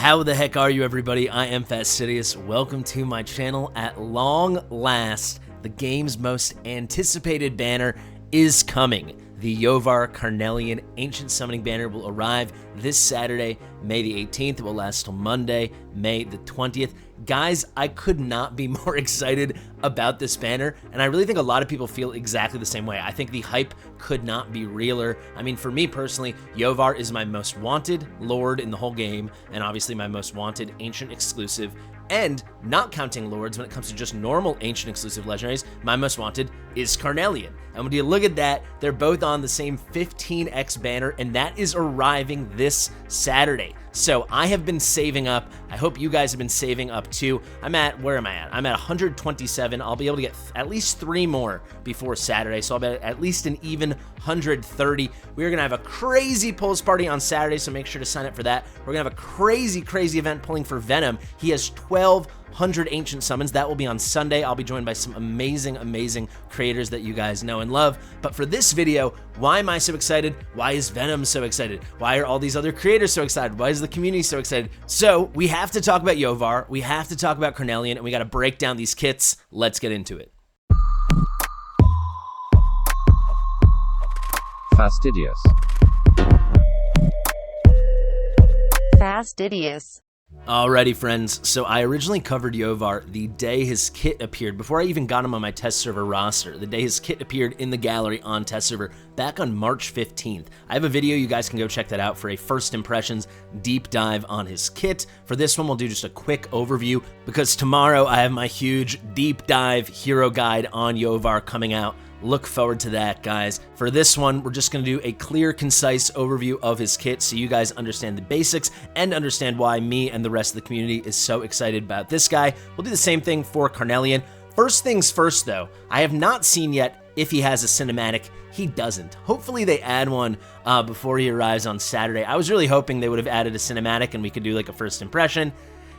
How the heck are you, everybody? I am Fastidious. Welcome to my channel. At long last, the game's most anticipated banner is coming. The Iovar Carnelian Ancient Summoning banner will arrive this Saturday, May the 18th. It will last till Monday, May the 20th. Guys, I could not be more excited about this banner, and I really think a lot of people feel exactly the same way. I think the hype could not be realer. I mean, for me personally, Iovar is my most wanted lord in the whole game, and obviously my most wanted ancient exclusive. And not counting lords, when it comes to just normal ancient exclusive legendaries, my most wanted is Carnelian. And when you look at that, they're both on the same 15x banner, and that is arriving this Saturday. So I have been saving up. I hope you guys have been saving up too. Where am I at? I'm at 127. I'll be able to get at least 3 more before Saturday. So I'll be at least an even 130. We're going to have a crazy pulls party on Saturday, so make sure to sign up for that. We're going to have a crazy event pulling for Venom. He has 1,200 ancient summons. That will be on Sunday. I'll be joined by some amazing creators that you guys know and love. But for this video, why am I so excited? Why is Venom so excited? Why are all these other creators so excited? Why is the community so excited? So we have to talk about Iovar, we have to talk about Carnelian, and we got to break down these kits. Let's get into it. Fastidious. Fastidious. Alrighty, friends, so I originally covered Iovar the day his kit appeared, before I even got him on my test server roster, the day his kit appeared in the gallery on test server, back on March 15th. I have a video, you guys can go check that out for a first impressions deep dive on his kit. For this one, we'll do just a quick overview, because tomorrow I have my huge deep dive hero guide on Iovar coming out. Look forward to that, guys. For this one, we're just going to do a clear, concise overview of his kit so you guys understand the basics and understand why me and the rest of the community is so excited about this guy. We'll do the same thing for Carnelian. First things first, though, I have not seen yet if he has a cinematic. He doesn't. Hopefully they add one before he arrives on Saturday. I was really hoping they would have added a cinematic and we could do like a first impression.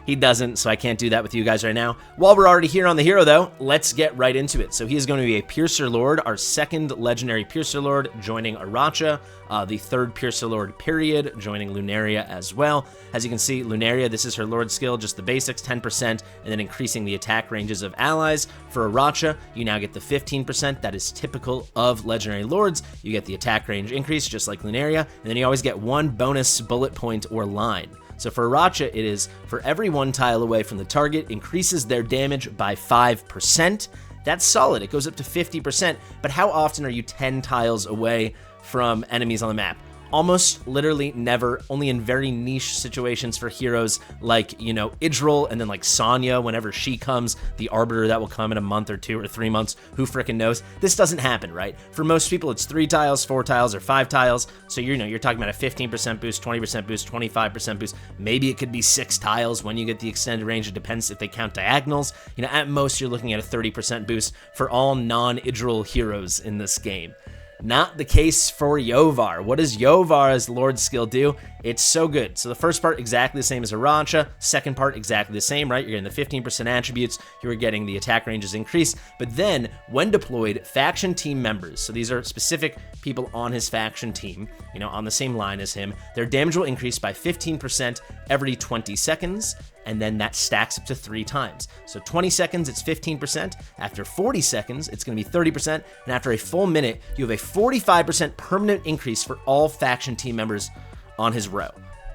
He doesn't, so I can't do that with you guys right now. While we're already here on the hero, though, let's get right into it. So he is going to be a Piercer Lord, our second legendary Piercer Lord, joining Aracha, the third Piercer Lord, period, joining Lunaria as well. As you can see, Lunaria, this is her Lord skill, just the basics, 10%, and then increasing the attack ranges of allies. For Aracha, you now get the 15%. That is typical of legendary lords. You get the attack range increase, just like Lunaria, and then you always get 1 bonus bullet point or line. So for Aracha, it is for every 1 tile away from the target, increases their damage by 5%. That's solid. It goes up to 50%. But how often are you 10 tiles away from enemies on the map? Almost literally never, only in very niche situations for heroes like, you know, Idril, and then like Sonya, whenever she comes, the Arbiter that will come in a month or 2 or 3 months, who frickin' knows? This doesn't happen, right? For most people, it's 3 tiles, 4 tiles, or 5 tiles, so you're talking about a 15% boost, 20% boost, 25% boost, maybe it could be 6 tiles when you get the extended range. It depends if they count diagonals. You know, at most, you're looking at a 30% boost for all non-Idril heroes in this game. Not the case for Iovar. What does Iovar's Lord skill do? It's so good. So the first part, exactly the same as Aracha. Second part, exactly the same, right? You're getting the 15% attributes. You're getting the attack ranges increased. But then, when deployed, faction team members, so these are specific people on his faction team, you know, on the same line as him, their damage will increase by 15% every 20 seconds. And then that stacks up to 3 times. So 20 seconds, it's 15%. After 40 seconds, it's going to be 30%. And after a full minute, you have a 45% permanent increase for all faction team members on his row.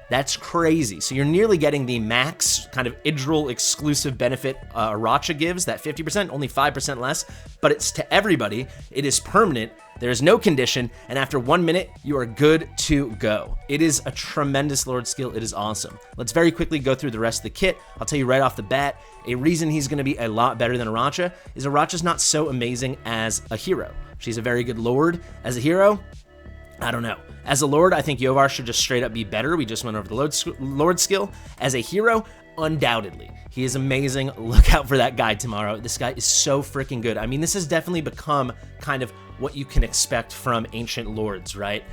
That's crazy. So you're nearly getting the max kind of Idril exclusive benefit Aracha gives, that 50%, only 5% less, but it's to everybody. It is permanent. There is no condition, and after 1 minute, you are good to go. It is a tremendous Lord skill. It is awesome. Let's very quickly go through the rest of the kit. I'll tell you right off the bat, a reason he's going to be a lot better than Aracha is Aracha's not so amazing as a hero. She's a very good Lord. As a hero, I don't know. As a Lord, I think Iovar should just straight up be better. We just went over the Lord skill. As a hero, undoubtedly, he is amazing. Look out for that guide tomorrow. This guy is so freaking good. I mean, this has definitely become kind of what you can expect from ancient lords, right?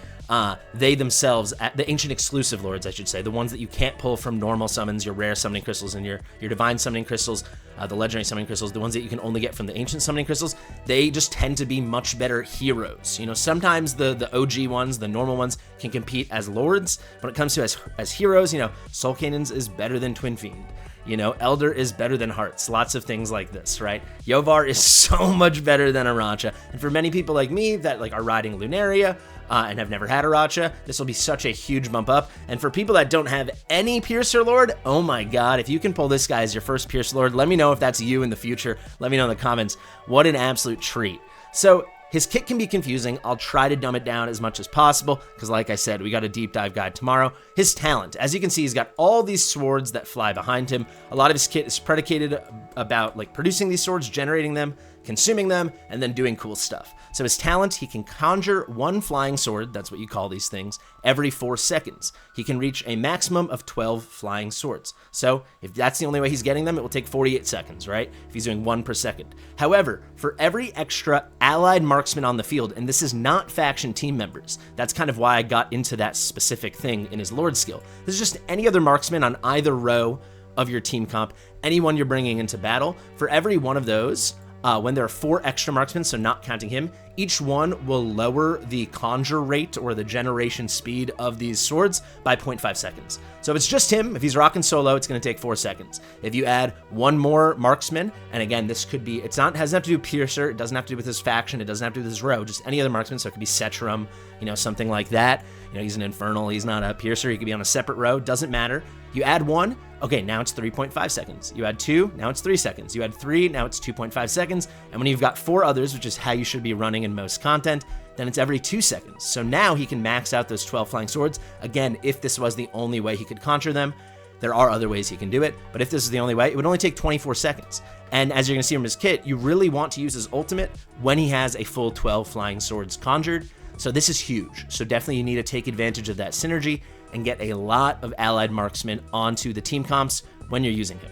they themselves, the ancient exclusive lords, I should say, the ones that you can't pull from normal summons, your rare summoning crystals and your divine summoning crystals, the legendary summoning crystals, the ones that you can only get from the ancient summoning crystals, they just tend to be much better heroes. You know, sometimes the OG ones, the normal ones, can compete as lords. When it comes to as heroes, you know, Soul Cannons is better than Twin Fiend. You know, Elder is better than Hearts. Lots of things like this, right? Iovar is so much better than Aracha. And for many people like me that like are riding Lunaria and have never had Aracha, this will be such a huge bump up. And for people that don't have any Piercer Lord, oh my god, if you can pull this guy as your first Piercer Lord, let me know if that's you in the future. Let me know in the comments. What an absolute treat. So his kit can be confusing. I'll try to dumb it down as much as possible because, like I said, we got a deep dive guide tomorrow. His talent, as you can see, he's got all these swords that fly behind him. A lot of his kit is predicated about like producing these swords, generating them, consuming them, and then doing cool stuff. So his talent, he can conjure one flying sword, that's what you call these things, every 4 seconds. He can reach a maximum of 12 flying swords. So if that's the only way he's getting them, it will take 48 seconds, right? If he's doing 1 per second. However, for every extra allied marksman on the field, and this is not faction team members, that's kind of why I got into that specific thing in his Lord skill. This is just any other marksman on either row of your team comp, anyone you're bringing into battle. For every one of those, when there are 4 extra marksmen, so not counting him, each one will lower the conjure rate or the generation speed of these swords by 0.5 seconds. So if it's just him, if he's rocking solo, it's going to take 4 seconds. If you add one more marksman, and again, this could be, has nothing to do with Piercer, it doesn't have to do with his faction, it doesn't have to do with his row, just any other marksman, so it could be Setram, you know, something like that. You know, he's an Infernal, he's not a Piercer, he could be on a separate row, doesn't matter. You add 1, okay, now it's 3.5 seconds. You add 2, now it's 3 seconds. You add 3, now it's 2.5 seconds. And when you've got 4 others, which is how you should be running in most content, then it's every 2 seconds. So now he can max out those 12 flying swords. Again, if this was the only way he could conjure them, there are other ways he can do it, but if this is the only way, it would only take 24 seconds. And as you're going to see from his kit, you really want to use his ultimate when he has a full 12 flying swords conjured. So this is huge. So definitely you need to take advantage of that synergy and get a lot of allied marksmen onto the team comps when you're using him.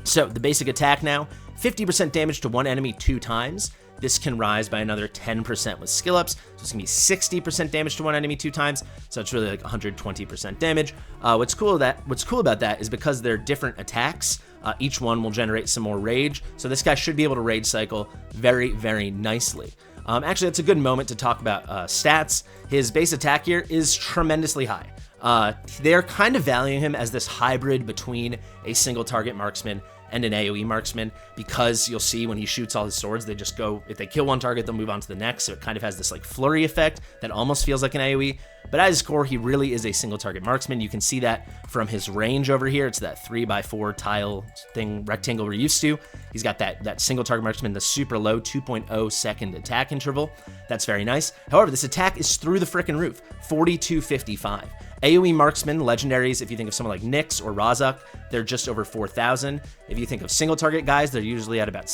So the basic attack now, 50% damage to one enemy 2 times. This can rise by another 10% with skill ups. So it's gonna be 60% damage to one enemy 2 times. So it's really like 120% damage. What's cool about that is because they're different attacks, each one will generate some more rage. So this guy should be able to rage cycle very, very nicely. Actually, that's a good moment to talk about stats. His base attack here is tremendously high. They're kind of valuing him as this hybrid between a single target marksman and an AoE marksman, because you'll see when he shoots all his swords, they just go, if they kill one target, they'll move on to the next. So it kind of has this like flurry effect that almost feels like an AoE. But at his core, he really is a single target marksman. You can see that from his range over here. It's that 3x4 tile thing, rectangle we're used to. He's got that single target marksman, the super low 2.0 second attack interval. That's very nice. However, this attack is through the frickin' roof, 4255. AoE marksmen, legendaries, if you think of someone like Nyx or Razak, they're just over 4,000. If you think of single target guys, they're usually at about,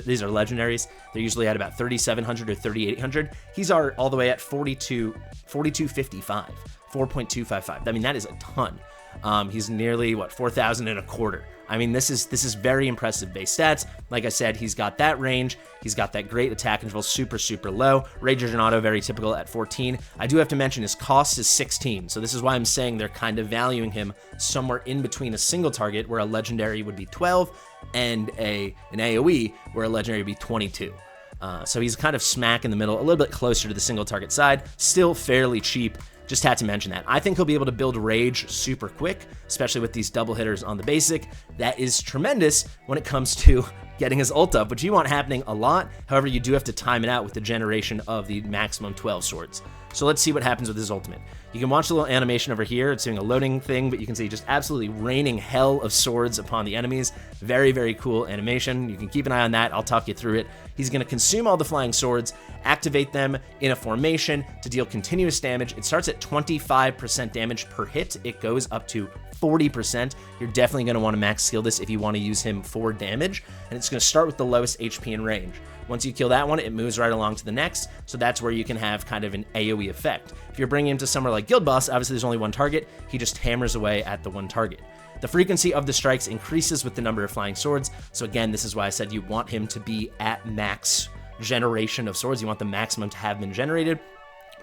these are legendaries, they're usually at about 3,700 or 3,800. He's all the way at 4255, 4.255. I mean, that is a ton. He's nearly, 4,000 and a quarter. I mean, this is very impressive base stats. Like I said, he's got that range. He's got that great attack interval, super, super low. Rage and auto, very typical at 14. I do have to mention his cost is 16. So this is why I'm saying they're kind of valuing him somewhere in between a single target where a legendary would be 12 and an AoE where a legendary would be 22. So he's kind of smack in the middle, a little bit closer to the single target side, still fairly cheap. Just had to mention that. I think he'll be able to build rage super quick, especially with these double hitters on the basic. That is tremendous when it comes to getting his ult up, which you want happening a lot. However, you do have to time it out with the generation of the maximum 12 swords. So let's see what happens with his ultimate. You can watch the little animation over here. It's doing a loading thing, but you can see just absolutely raining hell of swords upon the enemies. Very, very cool animation. You can keep an eye on that. I'll talk you through it. He's going to consume all the flying swords, activate them in a formation to deal continuous damage. It starts at 25% damage per hit. It goes up to 40%. You're definitely going to want to max skill this if you want to use him for damage. And it's going to start with the lowest HP in range. Once you kill that one, it moves right along to the next. So that's where you can have kind of an AoE effect. If you're bringing him to somewhere like Guild Boss, obviously there's only one target. He just hammers away at the one target. The frequency of the strikes increases with the number of flying swords. So again, this is why I said you want him to be at max generation of swords. You want the maximum to have been generated.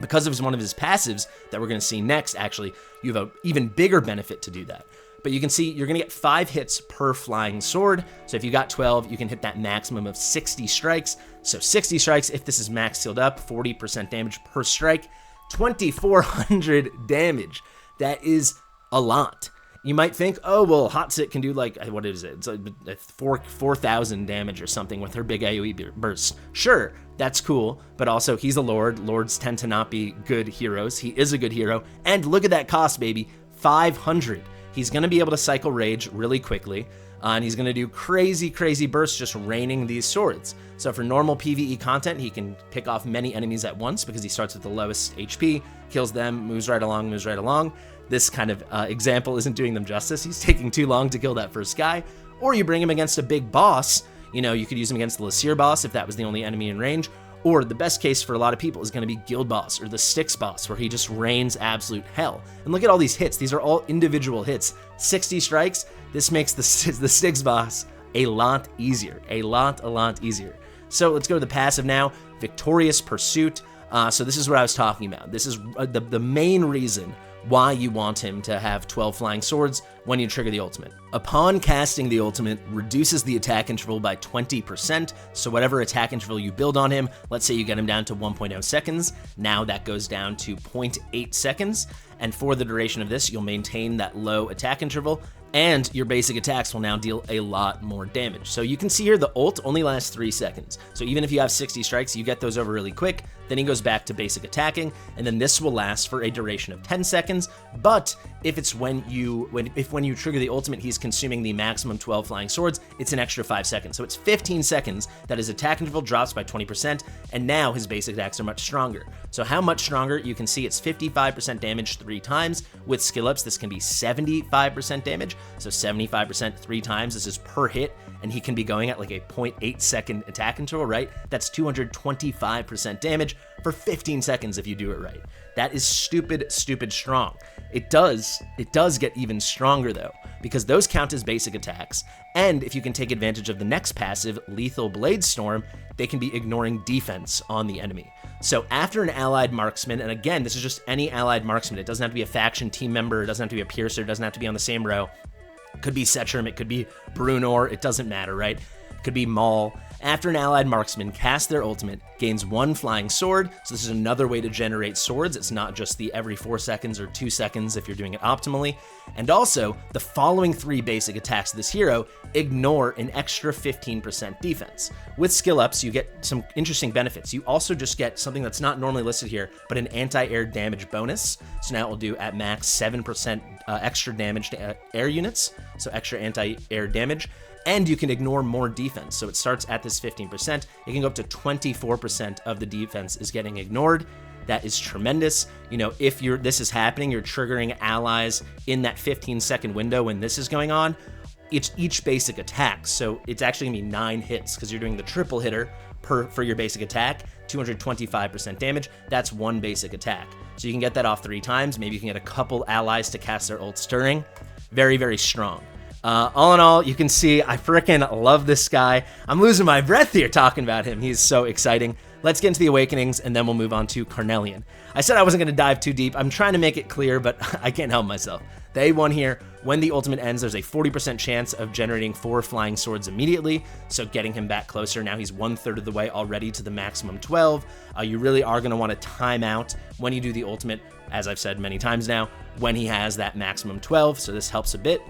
Because of one of his passives that we're going to see next, actually, you have an even bigger benefit to do that. But you can see you're going to get 5 hits per flying sword. So if you got 12, you can hit that maximum of 60 strikes. So 60 strikes, if this is max sealed up, 40% damage per strike, 2,400 damage. That is a lot. You might think, oh, well, Hot Sit can do like, what is it? It's like 4,000 damage or something with her big AoE burst. Sure, that's cool, but also he's a Lord. Lords tend to not be good heroes. He is a good hero. And look at that cost, baby, 500. He's going to be able to cycle Rage really quickly, and he's going to do crazy, crazy bursts just raining these swords. So for normal PvE content, he can pick off many enemies at once because he starts with the lowest HP, kills them, moves right along, moves right along. This kind of example isn't doing them justice. He's taking too long to kill that first guy. Or you bring him against a big boss. You know, you could use him against the Lasir boss if that was the only enemy in range. Or the best case for a lot of people is going to be Guild Boss or the Styx boss, where he just rains absolute hell. And look at all these hits. These are all individual hits. 60 strikes. This makes the Styx boss a lot easier. A lot easier. So let's go to the passive now. Victorious Pursuit. So this is what I was talking about. This is the main reason why you want him to have 12 flying swords when you trigger the ultimate. Upon casting the ultimate, reduces the attack interval by 20%, so whatever attack interval you build on him, let's say you get him down to 1.0 seconds, now that goes down to 0.8 seconds, and for the duration of this, you'll maintain that low attack interval, and your basic attacks will now deal a lot more damage. So you can see here the ult only lasts 3 seconds. So even if you have 60 strikes, you get those over really quick, then he goes back to basic attacking, and then this will last for a duration of 10 seconds. But if it's when you trigger the ultimate, he's consuming the maximum 12 flying swords, it's an extra 5 seconds. So it's 15 seconds that his attack interval drops by 20%, and now his basic attacks are much stronger. So how much stronger? You can see it's 55% damage 3 times. With skill ups, this can be 75% damage. So 75% 3 times, this is per hit, and he can be going at like a 0.8 second attack interval, right? That's 225% damage for 15 seconds if you do it right. That is stupid strong. It does get even stronger though, because those count as basic attacks, and if you can take advantage of the next passive, Lethal Blade Storm, they can be ignoring defense on the enemy. So after an allied marksman, and again, this is just any allied marksman, it doesn't have to be a faction team member, it doesn't have to be a piercer, it doesn't have to be on the same row. It could be Setchrim, it could be Brunor, it doesn't matter, right? It could be Maul. After an allied marksman casts their ultimate, gains 1 flying sword, so this is another way to generate swords. It's not just the every 4 seconds or 2 seconds if you're doing it optimally. And also, the following 3 basic attacks of this hero ignore an extra 15% defense. With skill ups, you get some interesting benefits. You also just get something that's not normally listed here, but an anti-air damage bonus. So now it will do at max 7% extra damage to air units, so extra anti-air damage. And you can ignore more defense. So it starts at this 15%. It can go up to 24% of the defense is getting ignored. That is tremendous. You know, if this is happening, you're triggering allies in that 15-second window when this is going on. It's each basic attack. So it's actually gonna be 9 hits because you're doing the triple hitter for your basic attack, 225% damage. That's 1 basic attack. So you can get that off 3 times. Maybe you can get a couple allies to cast their ult stirring. Very, very strong. All in all, you can see I frickin' love this guy. I'm losing my breath here talking about him. He's so exciting. Let's get into the Awakenings, and then we'll move on to Carnelian. I said I wasn't going to dive too deep. I'm trying to make it clear, but I can't help myself. The A1 here, when the ultimate ends, there's a 40% chance of generating 4 flying swords immediately, so getting him back closer. Now he's 1/3 of the way already to the maximum 12. You really are going to want to time out when you do the ultimate, as I've said many times now, when he has that maximum 12, so this helps a bit.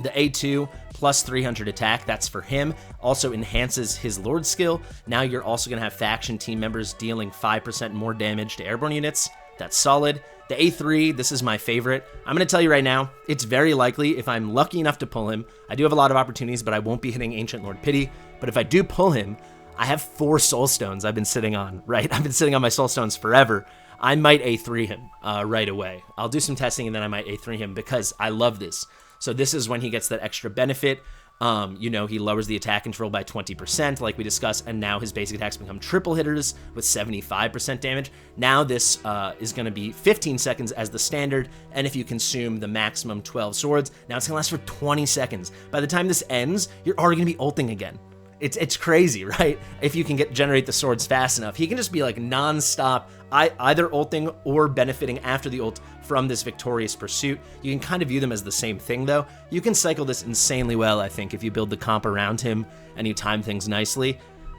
The A2 plus 300 attack, that's for him, also enhances his Lord skill. Now you're also going to have faction team members dealing 5% more damage to airborne units. That's solid. The A3, this is my favorite. I'm going to tell you right now, it's very likely if I'm lucky enough to pull him, I do have a lot of opportunities, but I won't be hitting Ancient Lord Pity. But if I do pull him, I have 4 Soul Stones I've been sitting on, right? I've been sitting on my Soul Stones forever. I might A3 him right away. I'll do some testing and then I might A3 him because I love this. So this is when he gets that extra benefit. You know, he lowers the attack control by 20%, like we discussed, and now his basic attacks become triple hitters with 75% damage. Now this is going to be 15 seconds as the standard, and if you consume the maximum 12 swords, now it's going to last for 20 seconds. By the time this ends, you're already going to be ulting again. It's crazy, right? If you can generate the swords fast enough, he can just be like non-stop, either ulting or benefiting after the ult from this victorious pursuit. You can kind of view them as the same thing, though. You can cycle this insanely well, I think, if you build the comp around him and you time things nicely.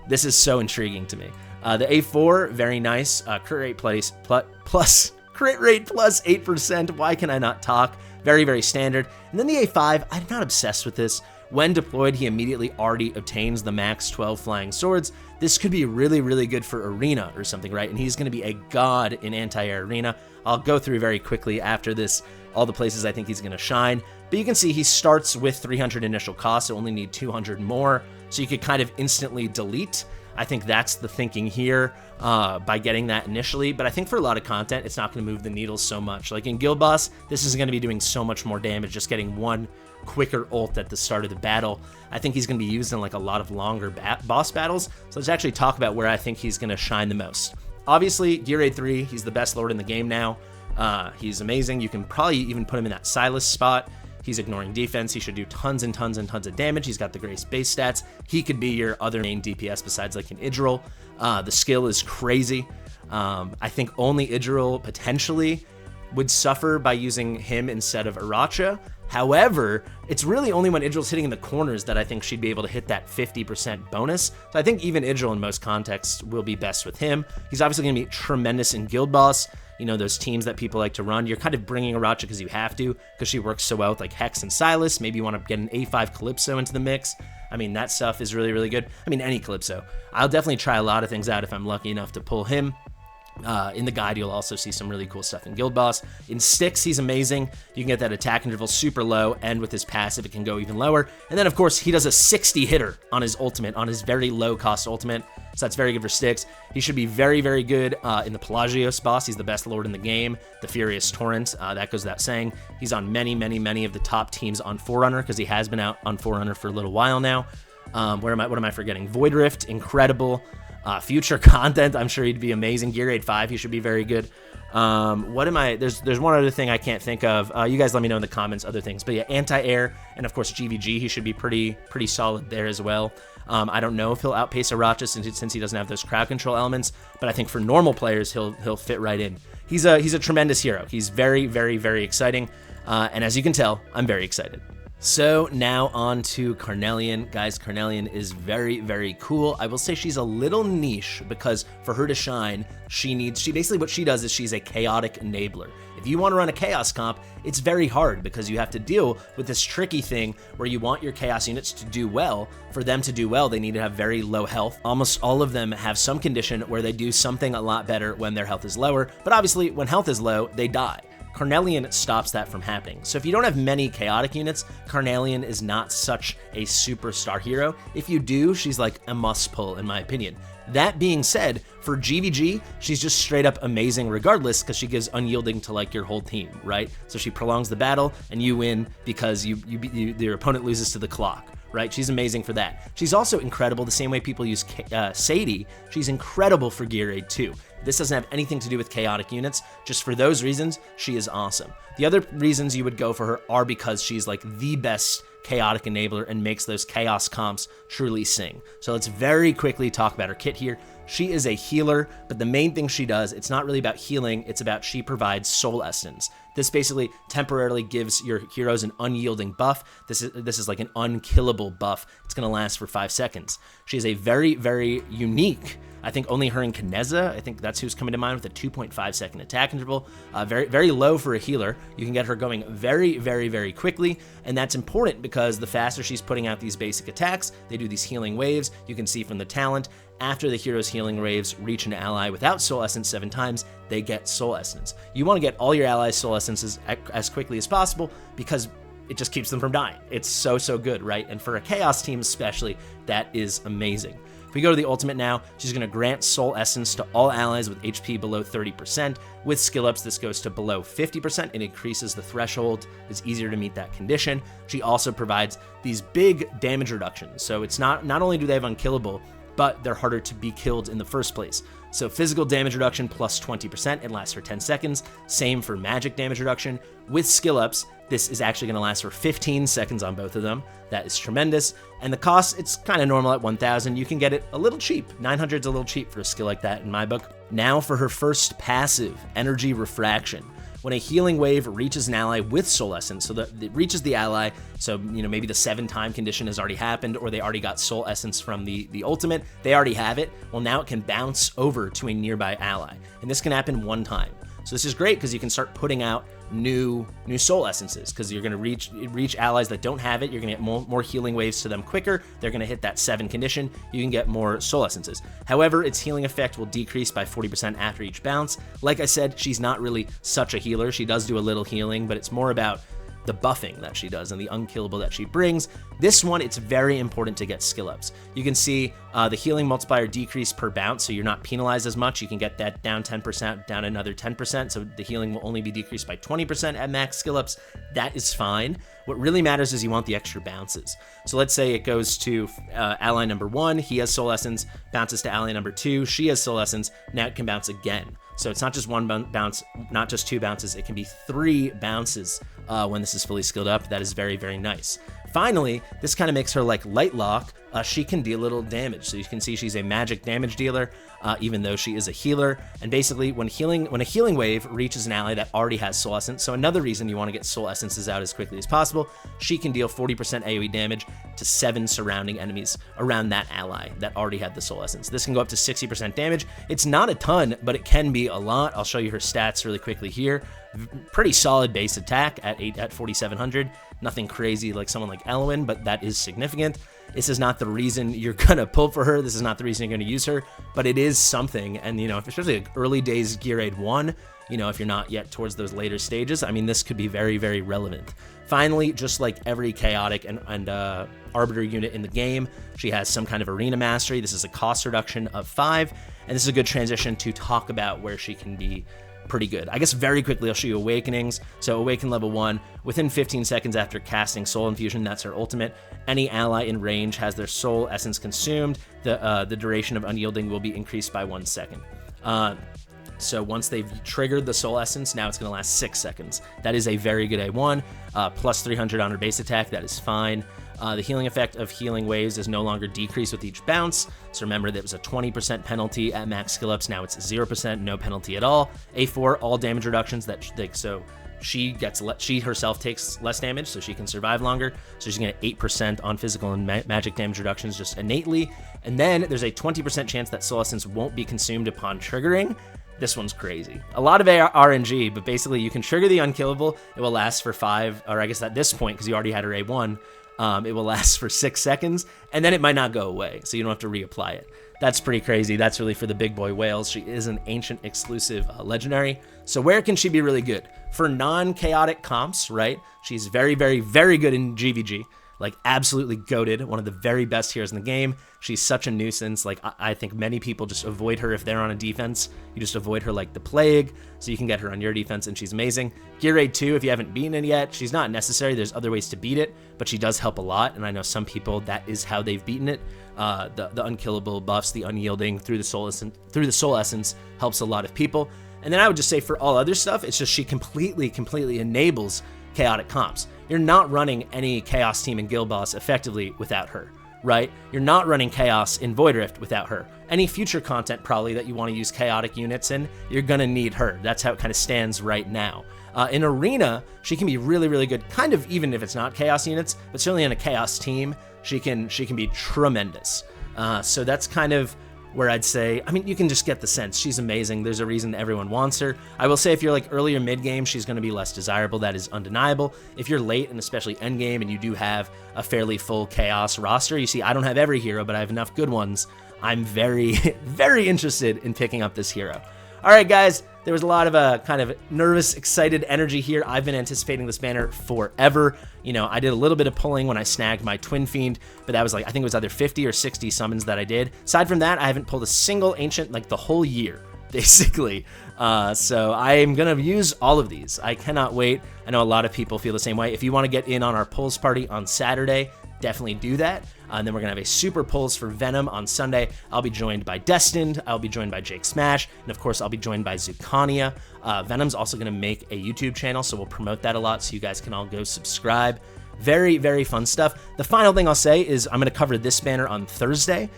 This is so intriguing to me. The A4, very nice. Crit rate plus 8%. Why can I not talk? Very, very standard. And then the A5, I'm not obsessed with this. When deployed, he immediately already obtains the max 12 flying swords. This could be really, really good for arena or something, right? And he's going to be a god in anti-air arena. I'll go through very quickly after this all the places I think he's going to shine. But you can see he starts with 300 initial cost, so only need 200 more. So you could kind of instantly delete. I think that's the thinking here by getting that initially. But I think for a lot of content, it's not going to move the needle so much. Like in Guild Boss, this is going to be doing so much more damage, just getting one quicker ult at the start of the battle. I think he's going to be used in like a lot of longer boss battles. So let's actually talk about where I think he's going to shine the most. Obviously, Gear Raid 3, he's the best lord in the game now. He's amazing. You can probably even put him in that Silas spot. He's ignoring defense. He should do tons and tons and tons of damage. He's got the Grace base stats. He could be your other main DPS besides like an Idril. The skill is crazy. I think only Idril potentially would suffer by using him instead of Aracha. However, it's really only when Idril's hitting in the corners that I think she'd be able to hit that 50% bonus. So I think even Idril in most contexts will be best with him. He's obviously going to be tremendous in Guild Boss. You know, those teams that people like to run. You're kind of bringing Aracha because you have to, because she works so well with like Hex and Silas. Maybe you want to get an A5 Calypso into the mix. I mean, that stuff is really, really good. I mean, any Calypso. I'll definitely try a lot of things out if I'm lucky enough to pull him. In the guide, you'll also see some really cool stuff in Guild Boss. In Styx, he's amazing. You can get that attack interval super low, and with his passive, it can go even lower. And then, of course, he does a 60 hitter on his ultimate, on his very low-cost ultimate. So that's very good for Styx. He should be very, very good in the Pelagios boss. He's the best lord in the game. The Furious Torrent, that goes without saying. He's on many, many, many of the top teams on Forerunner, because he has been out on Forerunner for a little while now. What am I forgetting? Void Rift, incredible. Future content, I'm sure he'd be amazing. Gear Raid 5, he should be very good. There's one other thing I can't think of. You guys let me know in the comments other things. But yeah, anti-air and of course GVG, he should be pretty solid there as well. I don't know if he'll outpace Aracha since he doesn't have those crowd control elements, but I think for normal players he'll fit right in. He's a tremendous hero. He's very, very, very exciting. And as you can tell, I'm very excited. So now on to Carnelian. Guys, Carnelian is very, very cool. I will say she's a little niche because for her to shine, she basically what she does is she's a chaotic enabler. If you want to run a chaos comp, it's very hard because you have to deal with this tricky thing where you want your chaos units to do well. For them to do well, they need to have very low health. Almost all of them have some condition where they do something a lot better when their health is lower, but obviously when health is low, they die. Carnelian stops that from happening. So if you don't have many chaotic units, Carnelian is not such a superstar hero. If you do, she's like a must pull in my opinion. That being said, for GVG, she's just straight up amazing regardless because she gives unyielding to like your whole team, right? So she prolongs the battle and you win because your opponent loses to the clock. Right? She's amazing for that. She's also incredible the same way people use Sadie. She's incredible for Gear Raid 2. This doesn't have anything to do with chaotic units. Just for those reasons, she is awesome. The other reasons you would go for her are because she's like the best chaotic enabler and makes those chaos comps truly sing. So let's very quickly talk about her kit here. She is a healer, but the main thing she does, it's not really about healing, it's about she provides soul essence. This basically temporarily gives your heroes an unyielding buff. This is like an unkillable buff. It's going to last for 5 seconds. She is a very, very unique, I think only her and Kineza, I think that's who's coming to mind with a 2.5 second attack interval. Very, very low for a healer. You can get her going very, very, very quickly, and that's important because the faster she's putting out these basic attacks, they do these healing waves. You can see from the talent, after the hero's healing waves reach an ally without soul essence 7 times, they get soul essence. You want to get all your allies soul essences as quickly as possible because it just keeps them from dying. It's so, so good, right? And for a chaos team especially, that is amazing. If we go to the ultimate now, she's going to grant soul essence to all allies with HP below 30%. With skill ups, this goes to below 50%. It increases the threshold. It's easier to meet that condition. She also provides these big damage reductions. So it's not only do they have unkillable, but they're harder to be killed in the first place. So physical damage reduction plus 20%, it lasts for 10 seconds. Same for magic damage reduction. With skill ups, this is actually going to last for 15 seconds on both of them. That is tremendous. And the cost, it's kind of normal at 1,000. You can get it a little cheap. 900 is a little cheap for a skill like that in my book. Now for her first passive, Energy Refraction. When a healing wave reaches an ally with Soul Essence, so that it reaches the ally, so maybe the 7-time condition has already happened, or they already got Soul Essence from the ultimate, they already have it. Well, now it can bounce over to a nearby ally, and this can happen 1 time. So this is great because you can start putting out new Soul Essences, because you're going to reach allies that don't have it. You're going to get more healing waves to them quicker. They're going to hit that 7 condition. You can get more Soul Essences. However, its healing effect will decrease by 40% after each bounce. Like I said, she's not really such a healer. She does do a little healing, but it's more about the buffing that she does and the unkillable that she brings. This one, it's very important to get skill ups. You can see the healing multiplier decrease per bounce, so you're not penalized as much. You can get that down 10%, down another 10%, so the healing will only be decreased by 20% at max skill ups. That is fine. What really matters is you want the extra bounces. So let's say it goes to ally number 1, he has Soul Essence, bounces to ally number 2, she has Soul Essence, now it can bounce again. So it's not just 1 bounce, not just 2 bounces, it can be 3 bounces when this is fully skilled up. That is very, very nice. Finally, this kind of makes her like Light Lock. She can deal a little damage. So you can see she's a magic damage dealer, even though she is a healer. And basically, when a healing wave reaches an ally that already has Soul Essence, so another reason you want to get Soul Essences out as quickly as possible, she can deal 40% AoE damage to 7 surrounding enemies around that ally that already had the Soul Essence. This can go up to 60% damage. It's not a ton, but it can be a lot. I'll show you her stats really quickly here. Pretty solid base attack at 4,700. Nothing crazy like someone like Elwyn, but that is significant. This is not the reason you're gonna pull for her. This is not the reason you're gonna use her, but it is something. And especially like early days Gear Aid 1, if you're not yet towards those later stages, I mean, this could be very, very relevant. Finally, just like every chaotic and arbiter unit in the game, she has some kind of arena mastery. This is a cost reduction of 5, and this is a good transition to talk about where she can be pretty good. I guess very quickly I'll show you Awakenings. So Awaken level 1, within 15 seconds after casting Soul Infusion, that's her ultimate. Any ally in range has their Soul Essence consumed. The duration of Unyielding will be increased by 1 second. So once they've triggered the Soul Essence, now it's going to last 6 seconds. That is a very good A1. Plus 300 on her base attack, that is fine. The healing effect of healing waves is no longer decreased with each bounce. So remember, that was a 20% penalty at max skill ups. Now it's 0%, no penalty at all. A4, all damage reductions. So she herself takes less damage, so she can survive longer. So she's gonna get 8% on physical and magic damage reductions just innately. And then there's a 20% chance that Soul Essence won't be consumed upon triggering. This one's crazy. A lot of RNG, but basically you can trigger the unkillable. It will last for 5, or I guess at this point, because you already had her A1, it will last for 6 seconds, and then it might not go away, so you don't have to reapply it. That's pretty crazy. That's really for the big boy whales. She is an ancient exclusive legendary. So where can she be really good? For non-chaotic comps, right? She's very, very, very good in GVG. Like, absolutely goated, one of the very best heroes in the game. She's such a nuisance. Like, I think many people just avoid her if they're on a defense. You just avoid her like the plague, so you can get her on your defense, and she's amazing. Gear Aid 2, if you haven't beaten it yet, she's not necessary. There's other ways to beat it, but she does help a lot, and I know some people, that is how they've beaten it. The unkillable buffs, the unyielding through the Soul Essence helps a lot of people. And then I would just say for all other stuff, it's just she completely enables chaotic comps. You're not running any Chaos team in Guild Boss effectively without her, right? You're not running Chaos in Void Rift without her. Any future content probably that you want to use chaotic units in, you're gonna need her. That's how it kind of stands right now. In Arena, she can be really, really good, kind of even if it's not Chaos units, but certainly in a Chaos team, she can be tremendous. So that's kind of where I'd say, I mean, you can just get the sense. She's amazing. There's a reason everyone wants her. I will say if you're like earlier mid-game, she's going to be less desirable. That is undeniable. If you're late and especially end-game and you do have a fairly full Chaos roster, you see, I don't have every hero, but I have enough good ones. I'm very, very interested in picking up this hero. All right, guys, there was a lot of kind of nervous, excited energy here. I've been anticipating this banner forever. I did a little bit of pulling when I snagged my Twin Fiend, but that was like, I think it was either 50 or 60 summons that I did. Aside from that, I haven't pulled a single Ancient like the whole year, basically. So I am going to use all of these. I cannot wait. I know a lot of people feel the same way. If you want to get in on our pulls party on Saturday, definitely do that. And then we're going to have a super pulls for Venom on Sunday. I'll be joined by Destined. I'll be joined by Jake Smash. And of course, I'll be joined by Zucania. Venom's also going to make a YouTube channel, so we'll promote that a lot so you guys can all go subscribe. Very, very fun stuff. The final thing I'll say is I'm going to cover this banner on Thursday.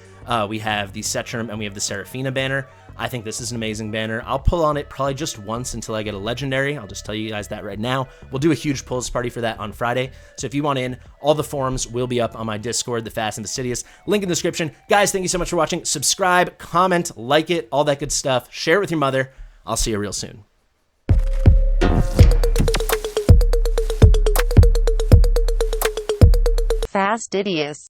We have the Setrum and we have the Seraphina banner. I think this is an amazing banner. I'll pull on it probably just once until I get a legendary. I'll just tell you guys that right now. We'll do a huge pulls party for that on Friday. So if you want in, all the forums will be up on my Discord, the Fast and Fastidious. Link in the description. Guys, thank you so much for watching. Subscribe, comment, like it, all that good stuff. Share it with your mother. I'll see you real soon. Fastidious.